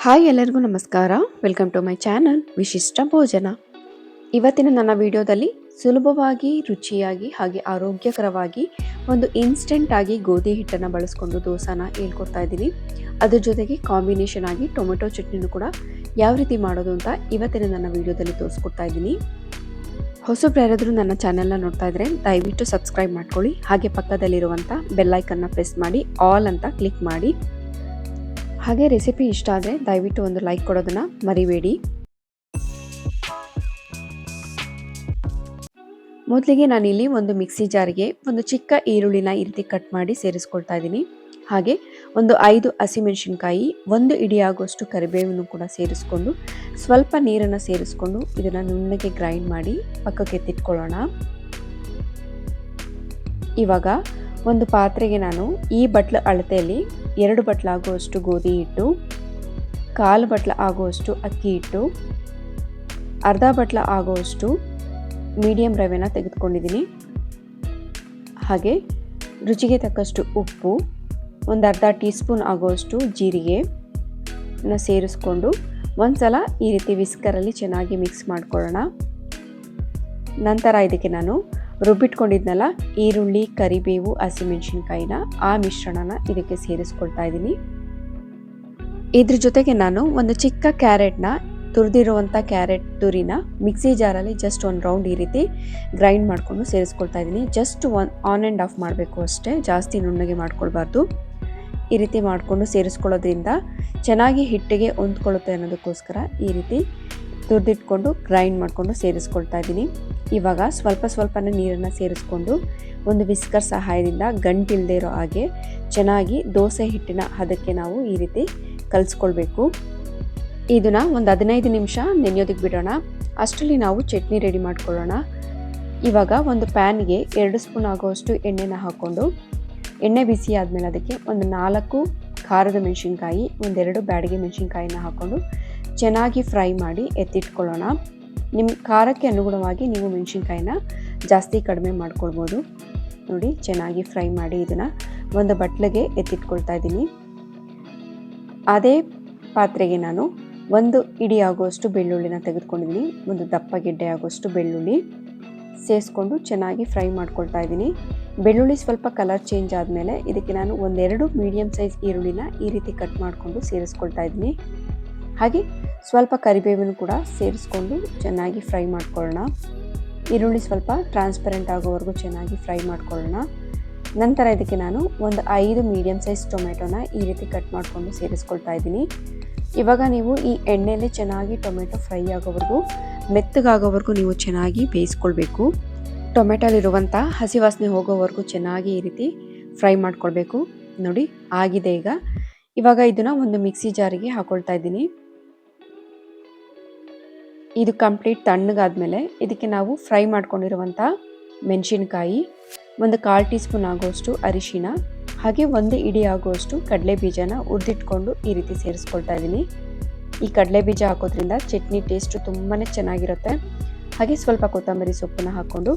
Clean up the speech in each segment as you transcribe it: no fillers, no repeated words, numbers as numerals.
Hi ಎಲ್ಲರಿಗೂ ನಮಸ್ಕಾರ. Welcome to my channel ವಿಶಿಷ್ಟ ಭೋಜನ. ಇವತ್ತಿನ ನನ್ನ ವಿಡಿಯೋದಲ್ಲಿ ಸುಲಭವಾಗಿ, ರುಚಿಯಾಗಿ ಹಾಗೆ ಆರೋಗ್ಯಕರವಾಗಿ ಒಂದು ಇನ್ಸ್ಟೆಂಟ್ ಆಗಿ ಗೋಧಿ ಹಿಟ್ಟನ್ನು ಬಳಸ್ಕೊಂಡು ದೋಸೆನ ಹೇಳ್ಕೊಡ್ತಾ ಇದ್ದೀನಿ. ಅದ್ರ ಜೊತೆಗೆ ಕಾಂಬಿನೇಷನ್ ಆಗಿ ಟೊಮೆಟೊ ಚಟ್ನಿನೂ ಕೂಡ ಯಾವ ರೀತಿ ಮಾಡೋದು ಅಂತ ಇವತ್ತಿನ ನನ್ನ ವಿಡಿಯೋದಲ್ಲಿ ತೋರಿಸ್ಕೊಡ್ತಾ ಇದ್ದೀನಿ. ಹೊಸಬ್ರು ಯಾರಾದರೂ ನನ್ನ ಚಾನೆಲ್ನ ನೋಡ್ತಾ ಇದ್ರೆ ದಯವಿಟ್ಟು ಸಬ್ಸ್ಕ್ರೈಬ್ ಮಾಡ್ಕೊಳ್ಳಿ. ಹಾಗೆ ಪಕ್ಕದಲ್ಲಿರುವಂಥ ಬೆಲ್ಲೈಕನ್ನ ಪ್ರೆಸ್ ಮಾಡಿ ಆಲ್ ಅಂತ ಕ್ಲಿಕ್ ಮಾಡಿ. ಹಾಗೆ ರೆಸಿಪಿ ಇಷ್ಟ ಆದರೆ ದಯವಿಟ್ಟು ಒಂದು ಲೈಕ್ ಕೊಡೋದನ್ನು ಮರಿಬೇಡಿ. ಮೊದಲಿಗೆ ನಾನಿಲ್ಲಿ ಒಂದು ಮಿಕ್ಸಿ ಜಾರಿಗೆ ಒಂದು ಚಿಕ್ಕ ಈರುಳ್ಳಿನ ಈ ರೀತಿ ಕಟ್ ಮಾಡಿ ಸೇರಿಸ್ಕೊಳ್ತಾ ಇದ್ದೀನಿ. ಹಾಗೆ ಒಂದು 5 ಹಸಿಮೆಣಸಿನ್ಕಾಯಿ, 1 ಇಡಿ ಆಗುವಷ್ಟು ಕರಿಬೇವನ್ನು ಕೂಡ ಸೇರಿಸ್ಕೊಂಡು ಸ್ವಲ್ಪ ನೀರನ್ನು ಸೇರಿಸ್ಕೊಂಡು ಇದನ್ನು ನುಣ್ಣಗೆ ಗ್ರೈಂಡ್ ಮಾಡಿ ಪಕ್ಕಕ್ಕೆ ಎತ್ತಿಟ್ಕೊಳ್ಳೋಣ. ಇವಾಗ ಒಂದು ಪಾತ್ರೆಗೆ ನಾನು ಈ ಬಟ್ಲು ಅಳತೆಯಲ್ಲಿ 2 ಬಟ್ಲು ಆಗುವಷ್ಟು ಗೋಧಿ ಹಿಟ್ಟು, 1/4 ಬಟ್ಲು ಆಗುವಷ್ಟು ಅಕ್ಕಿ ಹಿಟ್ಟು, ಅರ್ಧ ಬಟ್ಲು ಆಗುವಷ್ಟು ಮೀಡಿಯಂ ರವೆನ ತೆಗೆದುಕೊಂಡಿದ್ದೀನಿ. ಹಾಗೆ ರುಚಿಗೆ ತಕ್ಕಷ್ಟು ಉಪ್ಪು, ಒಂದು ಅರ್ಧ ಟೀ ಸ್ಪೂನ್ ಆಗುವಷ್ಟು ಜೀರಿಗೆ ಸೇರಿಸ್ಕೊಂಡು ಒಂದ್ಸಲ ಈ ರೀತಿ ವಿಸ್ಕರಲ್ಲಿ ಚೆನ್ನಾಗಿ ಮಿಕ್ಸ್ ಮಾಡ್ಕೊಳ್ಳೋಣ. ನಂತರ ಇದಕ್ಕೆ ನಾನು ರುಬ್ಬಿಟ್ಕೊಂಡಿದ್ನಲ್ಲ ಈರುಳ್ಳಿ, ಕರಿಬೇವು, ಹಸಿಮೆಣಸಿನ್ಕಾಯಿನ ಆ ಮಿಶ್ರಣನ ಇದಕ್ಕೆ ಸೇರಿಸ್ಕೊಳ್ತಾ ಇದ್ದೀನಿ. ಇದ್ರ ಜೊತೆಗೆ ನಾನು ಒಂದು ಚಿಕ್ಕ ಕ್ಯಾರೆಟ್ನ ತುರಿದಿರುವಂಥ ಕ್ಯಾರೆಟ್ ತುರಿನ ಮಿಕ್ಸಿ ಜಾರಲ್ಲಿ ಜಸ್ಟ್ ಒಂದು ರೌಂಡ್ ಈ ರೀತಿ ಗ್ರೈಂಡ್ ಮಾಡಿಕೊಂಡು ಸೇರಿಸ್ಕೊಳ್ತಾ ಇದ್ದೀನಿ. ಜಸ್ಟ್ ಆನ್ ಆ್ಯಂಡ್ ಆಫ್ ಮಾಡಬೇಕು ಅಷ್ಟೇ, ಜಾಸ್ತಿ ನುಣ್ಣಗೆ ಮಾಡ್ಕೊಳ್ಬಾರ್ದು. ಈ ರೀತಿ ಮಾಡಿಕೊಂಡು ಸೇರಿಸ್ಕೊಳ್ಳೋದ್ರಿಂದ ಚೆನ್ನಾಗಿ ಹಿಟ್ಟಿಗೆ ಹೊಂದ್ಕೊಳ್ಳುತ್ತೆ ಅನ್ನೋದಕ್ಕೋಸ್ಕರ ಈ ರೀತಿ ತುರಿದಿಟ್ಕೊಂಡು ಗ್ರೈಂಡ್ ಮಾಡಿಕೊಂಡು ಸೇರಿಸ್ಕೊಳ್ತಾ ಇದ್ದೀನಿ. ಇವಾಗ ಸ್ವಲ್ಪನೇ ನೀರನ್ನು ಸೇರಿಸ್ಕೊಂಡು ಒಂದು ವಿಸ್ಕರ್ ಸಹಾಯದಿಂದ ಗಂಟಿಲ್ಲದೆ ಇರೋ ಹಾಗೆ ಚೆನ್ನಾಗಿ ದೋಸೆ ಹಿಟ್ಟಿನ ಹದಕ್ಕೆ ನಾವು ಈ ರೀತಿ ಕಲಿಸ್ಕೊಳ್ಬೇಕು. ಇದನ್ನು ಒಂದು 15 ನಿಮಿಷ ನೆನೆಯೋದಕ್ಕೆ ಬಿಡೋಣ. ಅಷ್ಟರಲ್ಲಿ ನಾವು ಚಟ್ನಿ ರೆಡಿ ಮಾಡ್ಕೊಳ್ಳೋಣ. ಇವಾಗ ಒಂದು ಪ್ಯಾನ್ಗೆ 2 ಸ್ಪೂನ್ ಆಗುವಷ್ಟು ಎಣ್ಣೆನ ಹಾಕ್ಕೊಂಡು ಎಣ್ಣೆ ಬಿಸಿ ಆದಮೇಲೆ ಅದಕ್ಕೆ ಒಂದು 4 ಖಾರದ ಮೆಣಸಿನ್ಕಾಯಿ, 1-2 ಬ್ಯಾಡಗಿ ಮೆಣಸಿನ್ಕಾಯಿನ ಹಾಕ್ಕೊಂಡು ಚೆನ್ನಾಗಿ ಫ್ರೈ ಮಾಡಿ ಎತ್ತಿಟ್ಕೊಳ್ಳೋಣ. ನಿಮ್ಮ ಖಾರಕ್ಕೆ ಅನುಗುಣವಾಗಿ ನೀವು ಮೆಣಸಿನ್ಕಾಯಿನ ಜಾಸ್ತಿ ಕಡಿಮೆ ಮಾಡ್ಕೊಳ್ಬೋದು. ನೋಡಿ, ಚೆನ್ನಾಗಿ ಫ್ರೈ ಮಾಡಿ ಇದನ್ನು ಒಂದು ಬಟ್ಲಿಗೆ ಎತ್ತಿಟ್ಕೊಳ್ತಾ ಇದ್ದೀನಿ. ಅದೇ ಪಾತ್ರೆಗೆ ನಾನು 1 ಇಡಿ ಆಗುವಷ್ಟು ಬೆಳ್ಳುಳ್ಳಿನ ತೆಗೆದುಕೊಂಡಿದ್ದೀನಿ. ಒಂದು ದಪ್ಪ ಗೆಡ್ಡೆ ಆಗುವಷ್ಟು ಬೆಳ್ಳುಳ್ಳಿ ಸೇರಿಸ್ಕೊಂಡು ಚೆನ್ನಾಗಿ ಫ್ರೈ ಮಾಡ್ಕೊಳ್ತಾ ಇದ್ದೀನಿ. ಬೆಳ್ಳುಳ್ಳಿ ಸ್ವಲ್ಪ ಕಲರ್ ಚೇಂಜ್ ಆದಮೇಲೆ ಇದಕ್ಕೆ ನಾನು 1-2 ಮೀಡಿಯಮ್ ಸೈಜ್ ಈರುಳ್ಳಿನ ಈ ರೀತಿ ಕಟ್ ಮಾಡಿಕೊಂಡು ಸೇರಿಸ್ಕೊಳ್ತಾ ಇದ್ದೀನಿ. ಹಾಗೆ ಸ್ವಲ್ಪ ಕರಿಬೇವನ್ನು ಕೂಡ ಸೇರಿಸ್ಕೊಂಡು ಚೆನ್ನಾಗಿ ಫ್ರೈ ಮಾಡ್ಕೊಳ್ಳೋಣ. ಈರುಳ್ಳಿ ಸ್ವಲ್ಪ ಟ್ರಾನ್ಸ್ಪರೆಂಟ್ ಆಗೋವರೆಗೂ ಚೆನ್ನಾಗಿ ಫ್ರೈ ಮಾಡ್ಕೊಳ್ಳೋಣ. ನಂತರ ಇದಕ್ಕೆ ನಾನು ಒಂದು 5 ಮೀಡಿಯಮ್ ಸೈಜ್ ಟೊಮೆಟೊನ ಈ ರೀತಿ ಕಟ್ ಮಾಡಿಕೊಂಡು ಸೇರಿಸ್ಕೊಳ್ತಾ ಇದ್ದೀನಿ. ಇವಾಗ ನೀವು ಈ ಎಣ್ಣೆಯಲ್ಲಿ ಚೆನ್ನಾಗಿ ಟೊಮೆಟೊ ಫ್ರೈ ಆಗೋವರೆಗೂ, ಮೆತ್ತಗಾಗೋವರೆಗೂ ನೀವು ಚೆನ್ನಾಗಿ ಬೇಯಿಸ್ಕೊಳ್ಬೇಕು. ಟೊಮೆಟೊಲಿರುವಂಥ ಹಸಿ ವಾಸನೆ ಹೋಗೋವರೆಗೂ ಚೆನ್ನಾಗಿ ಈ ರೀತಿ ಫ್ರೈ ಮಾಡ್ಕೊಳ್ಬೇಕು. ನೋಡಿ, ಆಗಿದೆ ಈಗ. ಇವಾಗ ಇದನ್ನು ಒಂದು ಮಿಕ್ಸಿ ಜಾರಿಗೆ ಹಾಕೊಳ್ತಾ ಇದ್ದೀನಿ. ಇದು ಕಂಪ್ಲೀಟ್ ತಣ್ಣಗಾದ್ಮೇಲೆ ಇದಕ್ಕೆ ನಾವು ಫ್ರೈ ಮಾಡ್ಕೊಂಡಿರುವಂಥ ಮೆಣಸಿನ್ಕಾಯಿ, ಒಂದು 1/4 ಟೀ ಸ್ಪೂನ್ ಆಗುವಷ್ಟು ಅರಿಶಿನ, ಹಾಗೆ 1 ಇಡಿ ಆಗುವಷ್ಟು ಕಡಲೆ ಬೀಜನ ಹುರಿದಿಟ್ಕೊಂಡು ಈ ರೀತಿ ಸೇರಿಸ್ಕೊಳ್ತಾ ಇದ್ದೀನಿ. ಈ ಕಡಲೆ ಬೀಜ ಹಾಕೋದ್ರಿಂದ ಚಟ್ನಿ ಟೇಸ್ಟು ತುಂಬಾ ಚೆನ್ನಾಗಿರುತ್ತೆ. ಹಾಗೆ ಸ್ವಲ್ಪ ಕೊತ್ತಂಬರಿ ಸೊಪ್ಪನ್ನು ಹಾಕ್ಕೊಂಡು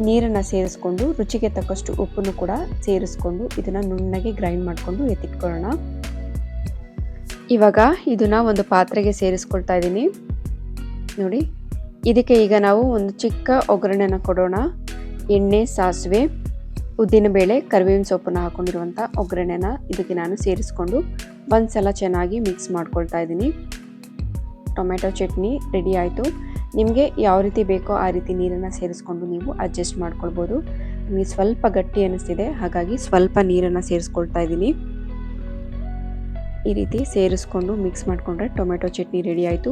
ನೀರನ್ನು ಸೇರಿಸ್ಕೊಂಡು ರುಚಿಗೆ ತಕ್ಕಷ್ಟು ಉಪ್ಪನ್ನು ಕೂಡ ಸೇರಿಸ್ಕೊಂಡು ಇದನ್ನು ನುಣ್ಣಗೆ ಗ್ರೈಂಡ್ ಮಾಡಿಕೊಂಡು ಎತ್ತಿಟ್ಕೊಳ್ಳೋಣ. ಇವಾಗ ಇದನ್ನು ಒಂದು ಪಾತ್ರೆಗೆ ಸೇರಿಸ್ಕೊಳ್ತಾ ಇದ್ದೀನಿ. ನೋಡಿ, ಇದಕ್ಕೆ ಈಗ ನಾವು ಒಂದು ಚಿಕ್ಕ ಒಗ್ಗರಣೆನ ಕೊಡೋಣ. ಎಣ್ಣೆ, ಸಾಸಿವೆ, ಉದ್ದಿನಬೇಳೆ, ಕರಿಬೇವಿನ ಸೊಪ್ಪನ್ನು ಹಾಕೊಂಡಿರುವಂಥ ಒಗ್ಗರಣೆನ ಇದಕ್ಕೆ ನಾನು ಸೇರಿಸ್ಕೊಂಡು ಒಂದ್ಸಲ ಚೆನ್ನಾಗಿ ಮಿಕ್ಸ್ ಮಾಡ್ಕೊಳ್ತಾ ಇದ್ದೀನಿ. ಟೊಮೆಟೊ ಚಟ್ನಿ ರೆಡಿ ಆಯಿತು. ನಿಮಗೆ ಯಾವ ರೀತಿ ಬೇಕೋ ಆ ರೀತಿ ನೀರನ್ನು ಸೇರಿಸ್ಕೊಂಡು ನೀವು ಅಡ್ಜಸ್ಟ್ ಮಾಡ್ಕೊಳ್ಬೋದು. ನಿಮಗೆ ಸ್ವಲ್ಪ ಗಟ್ಟಿ ಅನ್ನಿಸ್ತಿದೆ, ಹಾಗಾಗಿ ಸ್ವಲ್ಪ ನೀರನ್ನು ಸೇರಿಸ್ಕೊಳ್ತಾ ಇದ್ದೀನಿ. ಈ ರೀತಿ ಸೇರಿಸ್ಕೊಂಡು ಮಿಕ್ಸ್ ಮಾಡಿಕೊಂಡ್ರೆ ಟೊಮೆಟೊ ಚಟ್ನಿ ರೆಡಿ ಆಯಿತು.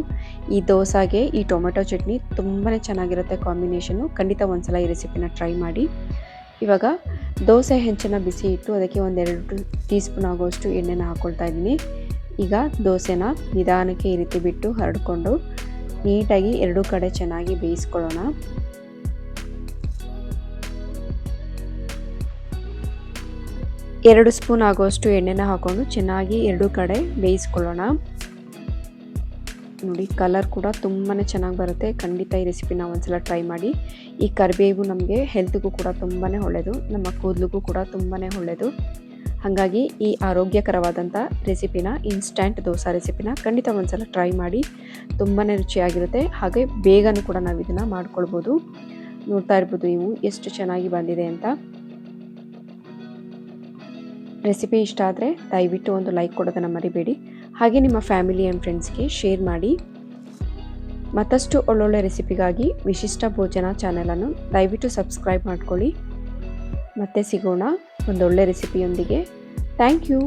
ಈ ದೋಸೆಗೆ ಈ ಟೊಮೆಟೊ ಚಟ್ನಿ ತುಂಬಾ ಚೆನ್ನಾಗಿರುತ್ತೆ ಕಾಂಬಿನೇಷನು. ಖಂಡಿತ ಒಂದ್ಸಲ ಈ ರೆಸಿಪಿನ ಟ್ರೈ ಮಾಡಿ. ಇವಾಗ ದೋಸೆ ಹೆಂಚನ್ನು ಬಿಸಿ ಇಟ್ಟು ಅದಕ್ಕೆ 1-2 ಟೀ ಸ್ಪೂನ್ ಆಗುವಷ್ಟು ಎಣ್ಣೆನ ಹಾಕ್ಕೊಳ್ತಾ ಇದ್ದೀನಿ. ಈಗ ದೋಸೆನ ನಿಧಾನಕ್ಕೆ ಈ ರೀತಿ ಬಿಟ್ಟು ಹರಡ್ಕೊಂಡು ನೀಟಾಗಿ 2 ಕಡೆ ಚೆನ್ನಾಗಿ ಬೇಯಿಸ್ಕೊಳ್ಳೋಣ. ಎರಡು ಸ್ಪೂನ್ ಆಗುವಷ್ಟು ಎಣ್ಣೆನ ಹಾಕ್ಕೊಂಡು ಚೆನ್ನಾಗಿ 2 ಕಡೆ ಬೇಯಿಸ್ಕೊಳ್ಳೋಣ. ನೋಡಿ, ಕಲರ್ ಕೂಡ ತುಂಬಾ ಚೆನ್ನಾಗಿ ಬರುತ್ತೆ. ಖಂಡಿತ ಈ ರೆಸಿಪಿನ ಒಂದ್ಸಲ ಟ್ರೈ ಮಾಡಿ. ಈ ಕರಿಬೇವು ನಮಗೆ ಹೆಲ್ತ್ಗೂ ಕೂಡ ತುಂಬಾ ಒಳ್ಳೆಯದು, ನಮ್ಮ ಕೂದಲಿಗೂ ಕೂಡ ತುಂಬಾ ಒಳ್ಳೆಯದು. ಹಾಗಾಗಿ ಈ ಆರೋಗ್ಯಕರವಾದಂಥ ರೆಸಿಪಿನ, ಇನ್ಸ್ಟ್ಯಾಂಟ್ ದೋಸೆ ರೆಸಿಪಿನ ಖಂಡಿತ ಒಂದ್ಸಲ ಟ್ರೈ ಮಾಡಿ. ತುಂಬಾ ರುಚಿಯಾಗಿರುತ್ತೆ, ಹಾಗೆ ಬೇಗನೂ ಕೂಡ ನಾವು ಇದನ್ನು ಮಾಡ್ಕೊಳ್ಬೋದು. ನೋಡ್ತಾ ಇರ್ಬೋದು ನೀವು ಎಷ್ಟು ಚೆನ್ನಾಗಿ ಬಂದಿದೆ ಅಂತ. ರೆಸಿಪಿ ಇಷ್ಟ ಆದರೆ ದಯವಿಟ್ಟು ಒಂದು ಲೈಕ್ ಕೊಡೋದನ್ನು ಮರಿಬೇಡಿ. ಹಾಗೆ ನಿಮ್ಮ ಫ್ಯಾಮಿಲಿ ಆ್ಯಂಡ್ ಫ್ರೆಂಡ್ಸ್ಗೆ ಶೇರ್ ಮಾಡಿ. ಮತ್ತಷ್ಟು ಒಳ್ಳೊಳ್ಳೆ ರೆಸಿಪಿಗಾಗಿ ವಿಶಿಷ್ಟ ಭೋಜನ ಚಾನಲನ್ನು ದಯವಿಟ್ಟು ಸಬ್ಸ್ಕ್ರೈಬ್ ಮಾಡ್ಕೊಳ್ಳಿ. ಮತ್ತೆ ಸಿಗೋಣ ಒಂದೊಳ್ಳೆ ರೆಸಿಪಿಯೊಂದಿಗೆ. Thank you.